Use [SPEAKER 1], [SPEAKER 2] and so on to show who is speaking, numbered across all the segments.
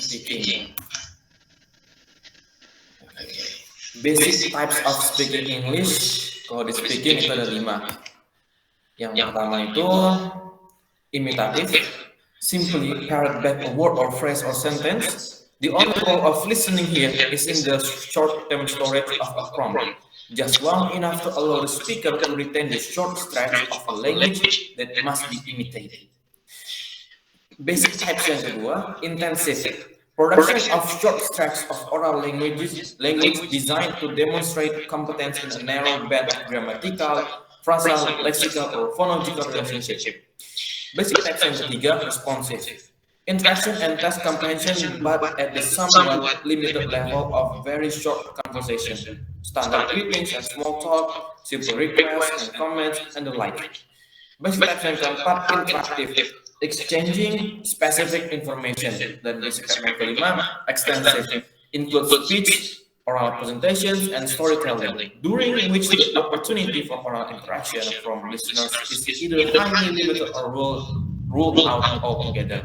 [SPEAKER 1] speaking. Basic types of speaking English. Kalau di speaking itu ada 5. Yang pertama itu imitative, simply parrot back a word or phrase or sentence. The only role of listening here is in the short-term storage of a prompt, just long enough to allow the speaker to retain the short stretch of a language that must be imitated. Basic types yang kedua, intensive. Production of short stretches of oral language designed to demonstrate competence in a narrow band of grammatical, phrasal, lexical, or phonological relationship. Basic types yang ketiga, responsive. Interaction and task comprehension, but at the somewhat limited level of very short conversation. Standard greetings and small talk, simple requests and comments, and the like. Basic types yang keempat, interactive. Exchanging specific information. Dan basic type yang kelima, extensive. Includes speech, oral presentations, and storytelling, during which the opportunity for oral interaction from listeners is either highly limited or ruled out altogether.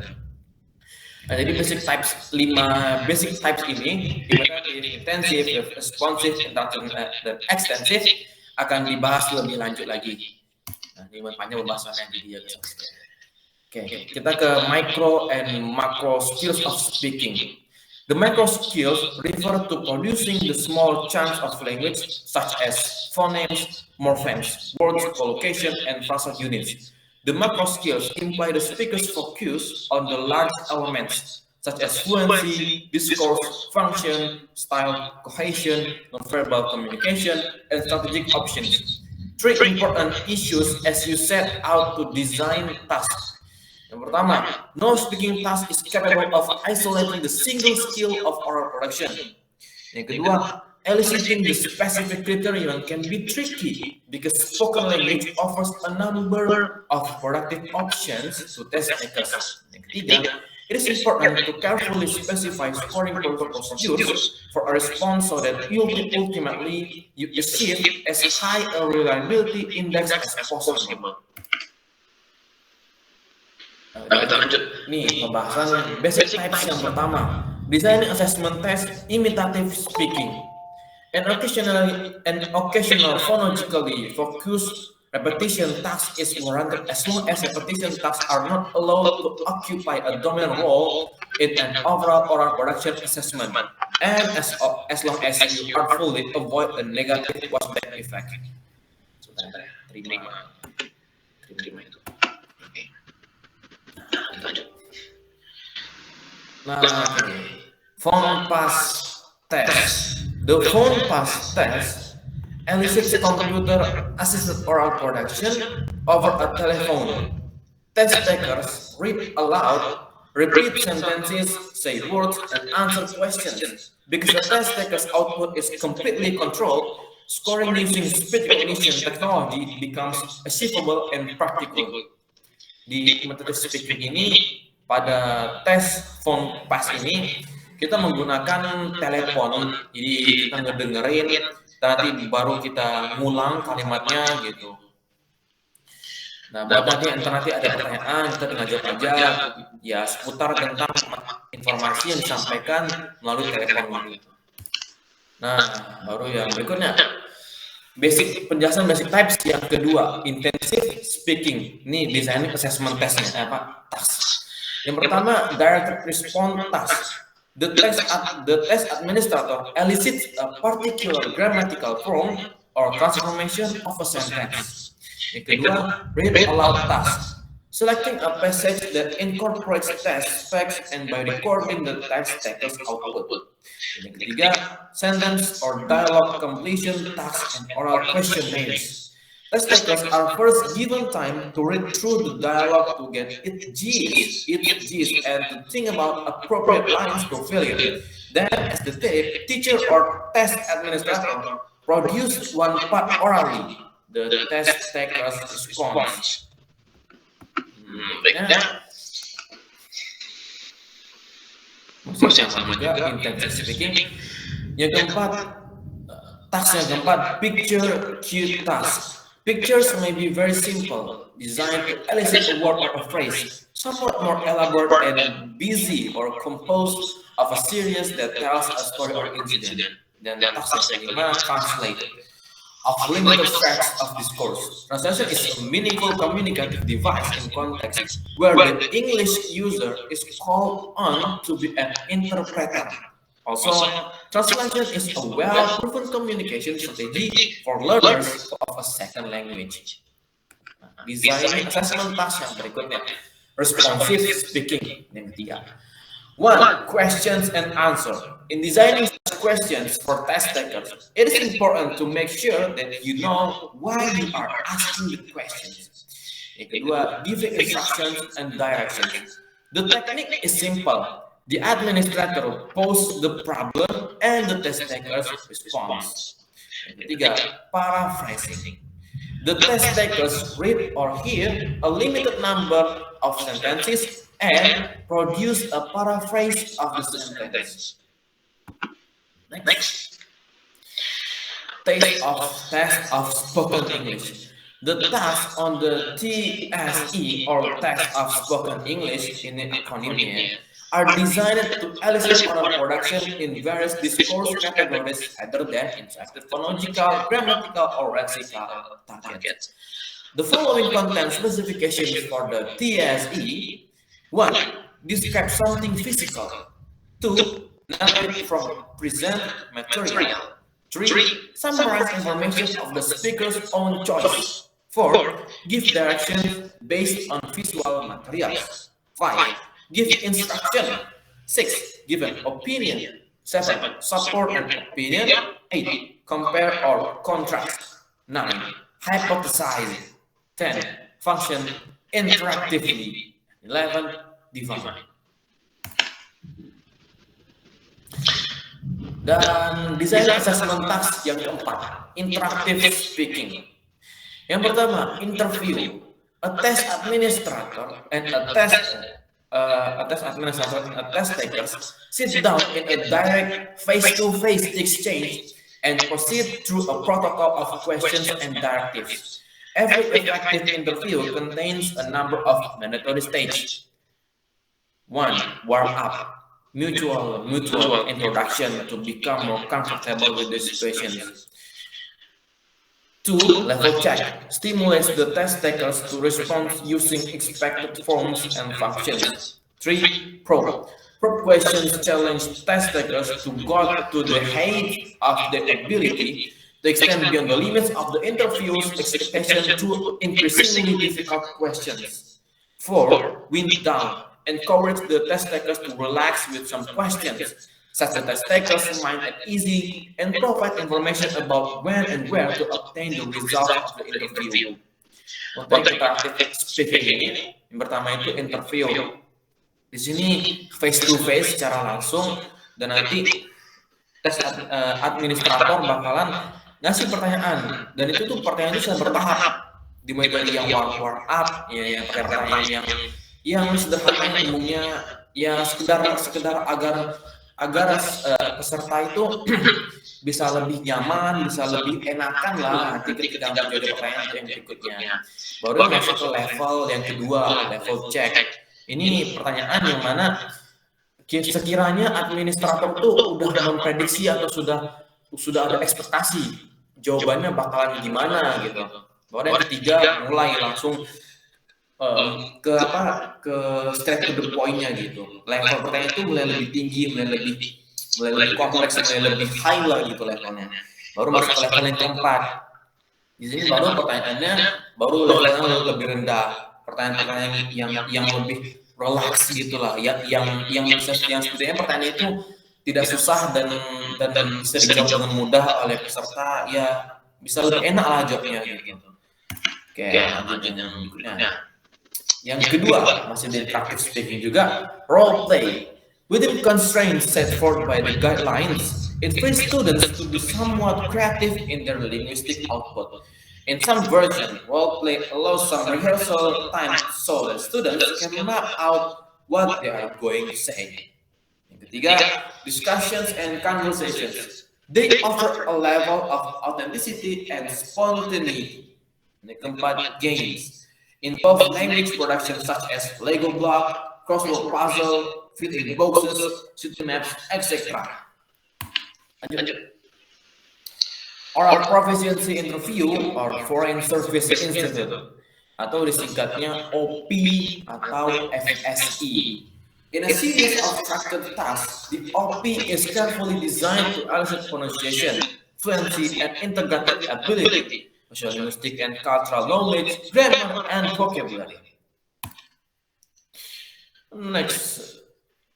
[SPEAKER 1] Nah, jadi basic types 5 basic types ini, imitative, intensive, responsive, interactive, dan extensive akan dibahas lebih lanjut lagi. Nah, ini panjang pembahasannya di dia. Oke, kita ke micro and macro skills of speaking. The micro skills refer to producing the small chunks of language such as phonemes, morphemes, words, collocation, and phrasal units. The macro skills imply the speaker's focus on the large elements such as fluency, discourse, function, style, cohesion, nonverbal communication, and strategic options. 3 important issues as you set out to design tasks. Yang pertama, no speaking task is capable of isolating the single skill of oral production. Yang kedua, eliciting the specific criterion can be tricky because spoken language offers a number of productive options to test takers. Yang ketiga, it is important to carefully specify scoring procedures for a response so that ultimately you achieve as high a reliability index as possible. Kita lanjut. Nih, pembahasan basic types yang pertama. Designing assessment test, imitative speaking. An occasional phonologically focused repetition task is warranted as long as repetition tasks are not allowed to occupy a dominant role in an overall oral production assessment, and as long as you artfully avoid a negative watchback effect. Sebentar, terima itu. Lanjut. Nah, phone pass test. The phone pass test elicits computer-assisted oral production over a telephone. Test takers read aloud, repeat sentences, say words, and answer questions. Because the test taker's output is completely controlled, scoring using speech recognition technology becomes achievable and practical. Di imitative speaking ini, pada tes phone pass ini, kita menggunakan telepon, jadi kita ngedengerin, nanti baru kita ngulang kalimatnya gitu. Nah, buat nanti ada pertanyaan, kita tinggal jawab aja, ya seputar tentang informasi yang disampaikan melalui telepon gitu. Nah, baru yang berikutnya. Penjelasan basic types yang kedua, intensive speaking. Ini designing assessment testnya, task. Yang pertama, direct response task. The test administrator elicits a particular grammatical form or transformation of a sentence. Yang kedua, read aloud task. Selecting a passage that incorporates test facts and by recording the test taker's output. Yang ketiga, sentence or dialogue completion tasks and oral questionnaires. Test takers are first given time to read through the dialogue to get its gist, and to think about appropriate lines to fill it. Then, as the teacher or test administrator produce one part orally, the test taker's response. Masih sama juga intensive speaking. Yang keempat, task yang keempat, picture cue task. Pictures may be very simple, designed to elicit a word or a phrase, somewhat more elaborate and busy or composed of a series that tells a story or incident. Dan task yang kelima, translate of limited stretch of discourse. Translation is a meaningful communicative device in context where the English user is called on to be an interpreter. Also, translation is a well-proven communication strategy for learners of a second language. Designing assessment task yang berikutnya, responsive speaking yang ketiga. One, questions and answer. In designing such questions for test takers, it is important to make sure that you know why you are asking the questions. Yang kedua, giving instructions and directions. The technique is simple. The administrator poses the problem and the test takers responds. Yang ketiga, paraphrasing. The test takers read or hear a limited number of sentences and produce a paraphrase of the sentence. Next. Test of spoken English. The tasks on the TSE or Test of Spoken English in the acronym are designed to elicit oral production in various discourse categories other than interactive phonological, grammatical, or lexical targets. The following content specifications for the TSE: 1. Describe something physical. 2. Narrate from present material. 3. Summarize information of the speaker's own choice. 4. Give directions based on visual materials. 5. Give instruction. 6. Give an opinion. 7. Support an opinion. 8. Compare or contrast. 9. Hypothesize. 10. Function interactively. 11. Define. Dan desain assessment task yang keempat, interactive speaking. Yang pertama, interview. A test administrator and a test takers sit down in a direct face-to-face exchange and proceed through a protocol of questions and directives. Every effective interview contains a number of mandatory stages. 1. Warm up. Mutual introduction to become more comfortable with the situation. 2. Level check. Stimulates the test takers to respond using expected forms and functions. 3. Probe. Probe questions challenge test takers to go to the height of their ability to extend beyond the limits of the interview's expectation to increasingly difficult questions. 4. Wind down. Encourage the test takers to relax with some questions, such that test takers find it easy and provide information about when and where to obtain the result of the interview. Untuk interactive speaking ini, yang pertama itu interview. Di sini face to face secara langsung, dan nanti tes administrator bakalan ngasih pertanyaan, dan itu tuh pertanyaan itu sudah bertahap, dimulai dari yang warm up, ya pertanyaan yang sederhana umumnya ya sekedar agar peserta itu bisa lebih nyaman, bisa lebih enakan lah ketika menjawab pertanyaan yang berikutnya. Baru masuk ke level yang kedua, level check. Ini pertanyaan yang mana sekiranya administrator tuh udah memprediksi atau sudah ada ekspektasi jawabannya bakalan gimana gitu. Baru yang ketiga mulai langsung ke straight to the point-nya gitu. Level pertanyaan itu mulai lebih tinggi, mulai lebih kompleks, mulai lebih high lah gitu levelnya. Baru masuk ke level yang keempat. Di sini baru pertanyaannya levelnya lebih rendah. Pertanyaan-pertanyaan yang lebih relax gitu lah. Yang sebenarnya pertanyaan itu tidak susah dan bisa dijawab dengan mudah oleh peserta, ya bisa lebih enak lah jawabnya gitu. Oke, lanjut yang berikutnya. Yang kedua, masih di interactive speaking juga, role play. Within constraints set forth by the guidelines, it frees students to be somewhat creative in their linguistic output. In some version, role play allows some rehearsal time so that students can map out what they are going to say. Yang ketiga, discussions and conversations. They offer a level of authenticity and spontaneity. Yang keempat, games. Involve language production such as Lego block, crossword puzzle, fill-in boxes, city maps, etc. Lanjut. Oral Proficiency Interview or Foreign Service Institute atau disingkatnya OP atau FSI. In a series of structured tasks, the OP is carefully designed to elicit pronunciation, fluency, and integrated ability, social linguistic and cultural knowledge, grammar, and vocabulary. Next,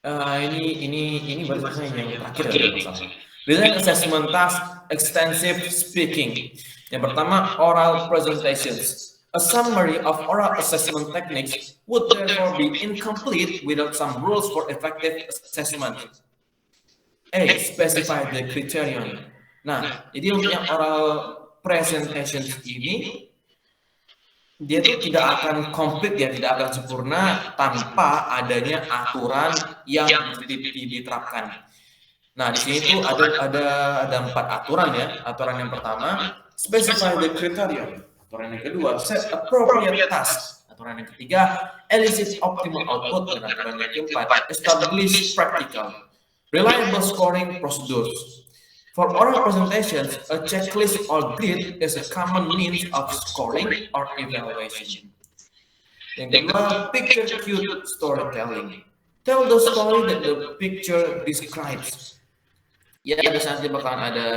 [SPEAKER 1] ini baru selesai yang terakhir ya kalau salah. Design assessment task extensive speaking. Yang pertama, oral presentations. A summary of oral assessment techniques would therefore be incomplete without some rules for effective assessment. A. Specify the criterion. Nah, jadi untuk yang oral presentations ini dia tuh tidak akan komplit, dia tidak akan sempurna tanpa adanya aturan yang mesti diterapkan. Nah, di sini tuh ada 4 aturan ya. Aturan yang pertama, specify the criterion. Aturan yang kedua, set appropriate task. Aturan yang ketiga, elicit optimal output. Dan aturan yang keempat, establish practical, reliable scoring procedures. For oral presentations, a checklist or grid is a common means of scoring or evaluation. Yang kedua, picture cute storytelling. Tell the story that the picture describes. Ya, bisa nanti bakalan ada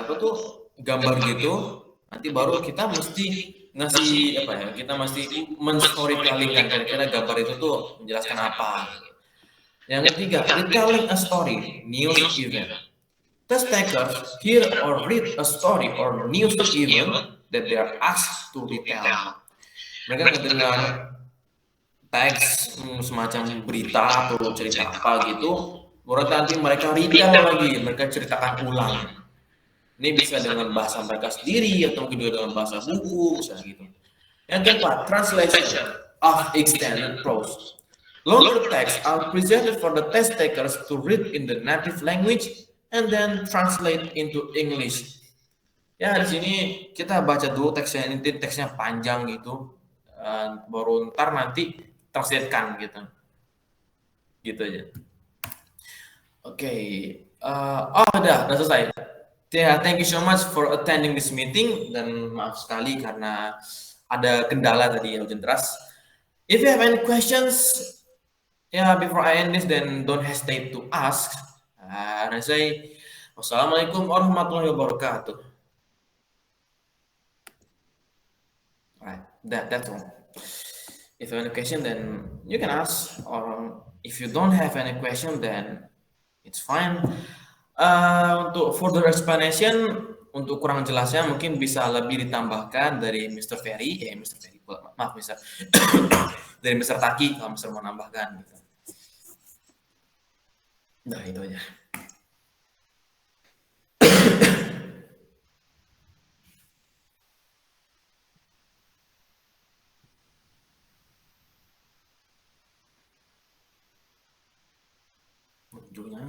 [SPEAKER 1] apa tuh gambar gitu. Nanti baru kita mesti ngasih apa ya? Kita mesti men-storytellingkan kira-kira gambar itu tuh menjelaskan apa. Yang ketiga, retelling a story, news event. Test takers hear or read a story or news event that they are asked to retell. Mereka mendengar teks semacam berita atau cerita apa gitu, baru nanti mereka retell lagi, mereka ceritakan ulang. Ini bisa dengan bahasa mereka sendiri atau mungkin juga dengan bahasa buku, misalnya gitu. Yang keempat, translation of extended prose. Longer texts are presented for the test takers to read in the native language and then translate into English. Ya, di sini kita baca dulu teksnya, ini teksnya panjang gitu, baru ntar nanti translatekan gitu. Gitu aja. Oke, udah selesai. Yeah, thank you so much for attending this meeting, dan maaf sekali karena ada kendala tadi yang hujan deras. If you have any questions, before I end this, then don't hesitate to ask. And I say, wassalamualaikum warahmatullahi wabarakatuh. Alright, that's all. If you have any question, then you can ask, or if you don't have any question, then it's fine. Untuk further explanation, untuk kurang jelasnya mungkin bisa lebih ditambahkan dari Mr. Ferry, maaf Mr. dari Mr. Taki kalau Mr. mau nambahkan gitu. Nah, itu aja. Ujungnya.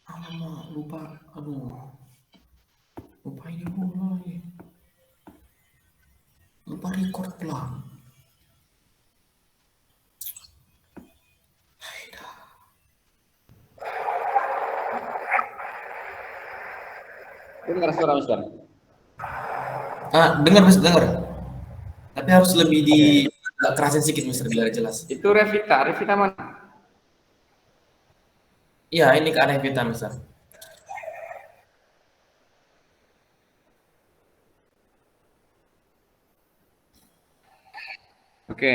[SPEAKER 1] Alamak, lupa. Aduh. Lupa ini mulai. Lupa record pelan.
[SPEAKER 2] Dengar suara Mister?
[SPEAKER 1] Dengar Mister, dengar. Tapi harus lebih kerasin sedikit Mister biar jelas.
[SPEAKER 2] Itu Revita mana?
[SPEAKER 1] Iya, ini ke arah Revita Mister.
[SPEAKER 2] Oke,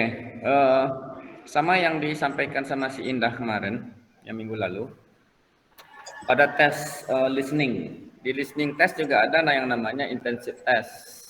[SPEAKER 2] sama yang disampaikan sama si Indah kemarin, yang minggu lalu, ada tes listening. Di listening test juga ada yang namanya intensive test.